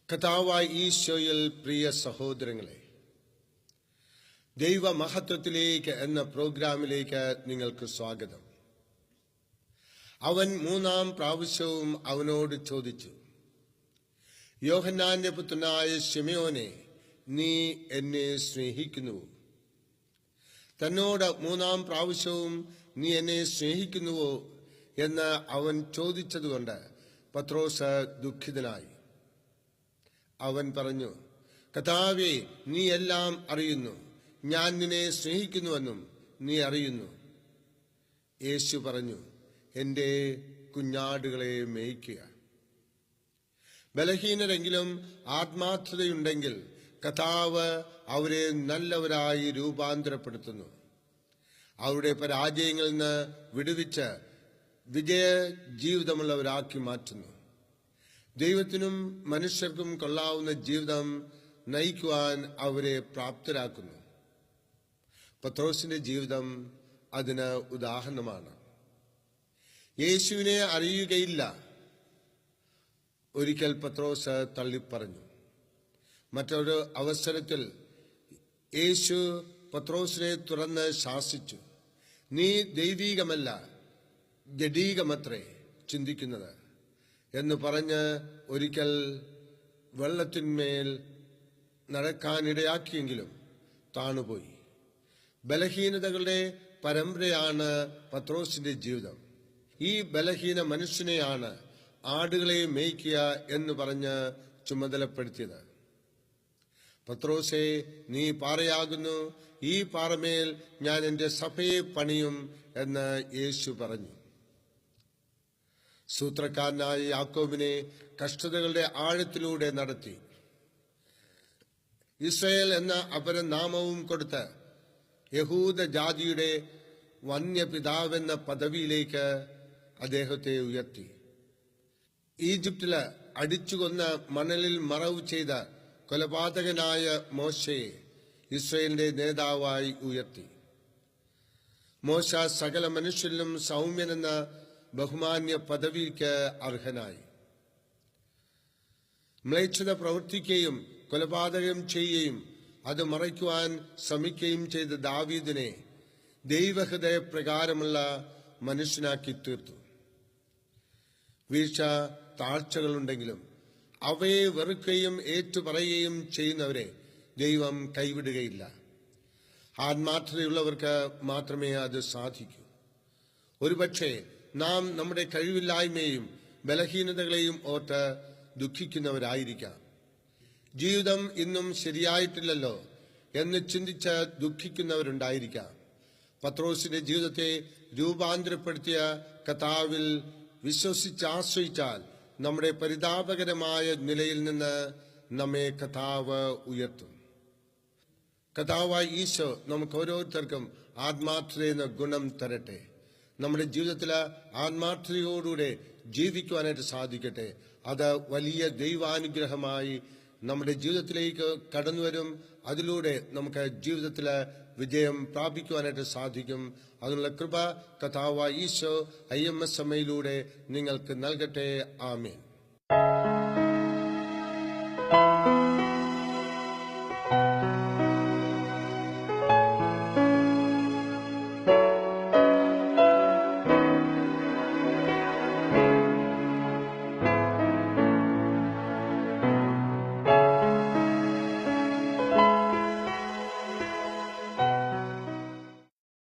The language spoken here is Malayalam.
കർത്താവായ ഈശോയിൽ പ്രിയ സഹോദരങ്ങളെ, ദൈവമഹത്വത്തിലേക്ക് എന്ന പ്രോഗ്രാമിലേക്ക് നിങ്ങൾക്ക് സ്വാഗതം. അവൻ മൂന്നാം പ്രാവശ്യവും അവനോട് ചോദിച്ചു, യോഹന്നാന്റെ പുത്രനായ ശിമയോനെ, നീ എന്നെ സ്നേഹിക്കുന്നുവോ? തന്നോട് മൂന്നാം പ്രാവശ്യവും നീ എന്നെ സ്നേഹിക്കുന്നുവോ എന്ന് അവൻ ചോദിച്ചതുകൊണ്ട് പത്രോസ് ദുഃഖിതനായി. അവൻ പറഞ്ഞു, കർത്താവേ, നീ എല്ലാം അറിയുന്നു, ഞാൻ നിന്നെ സ്നേഹിക്കുന്നുവെന്നും നീ അറിയുന്നു. യേശു പറഞ്ഞു, എൻ്റെ കുഞ്ഞാടുകളെ മേയ്ക്കുക. ബലഹീനരെങ്കിലും ആത്മാർത്ഥതയുണ്ടെങ്കിൽ കർത്താവ് അവരെ നല്ലവരായി രൂപാന്തരപ്പെടുത്തുന്നു. അവരുടെ പരാജയങ്ങളിൽ നിന്ന് വിടുവിച്ച് വിജയ ജീവിതമുള്ളവരാക്കി മാറ്റുന്നു. ദൈവത്തിനും മനുഷ്യർക്കും കൊള്ളാവുന്ന ജീവിതം നയിക്കുവാൻ അവരെ പ്രാപ്തരാക്കുന്നു. പത്രോസിന്റെ ജീവിതം അതിന് ഉദാഹരണമാണ്. യേശുവിനെ അറിയുകയില്ല ഒരിക്കൽ പത്രോസ് തള്ളിപ്പറഞ്ഞു. മറ്റൊരു അവസരത്തിൽ യേശു പത്രോസിനെ തുറന്ന് ശാസിച്ചു, നീ ദൈവീകമല്ല ജഡീകമത്രേ ചിന്തിക്കുന്നത് എന്ന് പറഞ്ഞ് ഒരിക്കൽ വെള്ളത്തിന്മേൽ നടക്കാനിടയാക്കിയെങ്കിലും താണുപോയി. ബലഹീനതകളുടെ പരമ്പരയാണ് പത്രോസിന്റെ ജീവിതം. ഈ ബലഹീന മനുഷ്യനെയാണ് ആടുകളെ മേയ്ക്കുക എന്ന് പറഞ്ഞ് ചുമതലപ്പെടുത്തിയത്. പത്രോസേ, നീ പാറയാകുന്നു, ഈ പാറമേൽ ഞാൻ എൻ്റെ സഭയെ പണിയും എന്ന് യേശു പറഞ്ഞു. സൂത്രക്കാരനായ യാക്കോബിനെ കഷ്ടതകളുടെ ആഴത്തിലൂടെ നടത്തി. ഇസ്രായേൽ എന്ന അപരനാമവും കൊടുത്ത് യഹൂദ ജാതിയുടെ വന്യപിതാവെന്ന പദവിയിലേക്ക് അദ്ദേഹത്തെ ഉയർത്തി. ഈജിപ്തില് അടിച്ചുകൊന്ന് മണലിൽ മറവ് ചെയ്ത കൊലപാതകനായ മോശയെ ഇസ്രായേലിന്റെ നേതാവായി ഉയർത്തി. മോശ സകല മനുഷ്യരിലും സൗമ്യനെന്ന ബഹുമാന്യ പദവിക്ക് അർഹനായി. മ്ലേച്ഛത പ്രവർത്തിക്കുകയും കൊലപാതകം ചെയ്യുകയും അത് മറയ്ക്കുവാൻ ശ്രമിക്കുകയും ചെയ്ത ദാവീദിനെ ദൈവഹൃദയ പ്രകാരമുള്ള മനുഷ്യനാക്കി തീർത്തു. വീഴ്ച താഴ്ചകളുണ്ടെങ്കിലും അവയെ വെറുക്കുകയും ഏറ്റുപറയുകയും ചെയ്യുന്നവരെ ദൈവം കൈവിടുകയില്ല. ആത്മാർത്ഥതയുള്ളവർക്ക് മാത്രമേ അത് സാധിക്കൂ. ഒരുപക്ഷെ നാം നമ്മുടെ കഴിവില്ലായ്മയും ബലഹീനതകളെയും ഓർത്ത് ദുഃഖിക്കുന്നവരായിരിക്കാം. ജീവിതം ഇന്നും ശരിയായിട്ടില്ലല്ലോ എന്ന് ചിന്തിച്ച് ദുഃഖിക്കുന്നവരുണ്ടായിരിക്കാം. പത്രോസിന്റെ ജീവിതത്തെ രൂപാന്തരപ്പെടുത്തിയ കർത്താവിൽ വിശ്വസിച്ചാശ്രയിച്ചാൽ നമ്മുടെ പരിതാപകരമായ നിലയിൽ നിന്ന് നമ്മെ കർത്താവ് ഉയർത്തും. കർത്താവായ ഈശോ നമുക്ക് ഓരോരുത്തർക്കും ആത്മാർത്ഥതയെന്ന ഗുണം തരട്ടെ. നമ്മുടെ ജീവിതത്തിൽ ആത്മാർത്ഥതയോടുകൂടെ ജീവിക്കുവാനായിട്ട് സാധിക്കട്ടെ. അത് വലിയ ദൈവാനുഗ്രഹമായി നമ്മുടെ ജീവിതത്തിലേക്ക് കടന്നു വരും. അതിലൂടെ നമുക്ക് ജീവിതത്തിൽ വിജയം പ്രാപിക്കുവാനായിട്ട് സാധിക്കും. അതിനുള്ള കൃപ കർത്താവായ ഈശോ IMSMയിലൂടെ നിങ്ങൾക്ക് നൽകട്ടെ. ആമേൻ.